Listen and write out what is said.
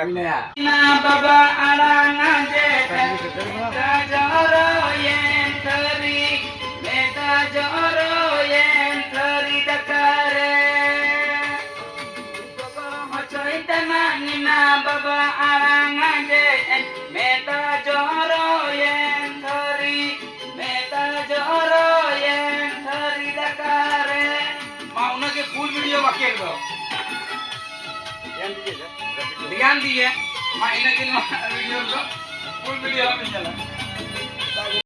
Na baba arang je ta joro yen thari meta joro yen thari dakare Choitana na baba arang je meta joro yen thari meta joro yen thari dakare mau na ke full video वाक्य दो ध्यान दीजिए मैं इन्हें video को full video में चला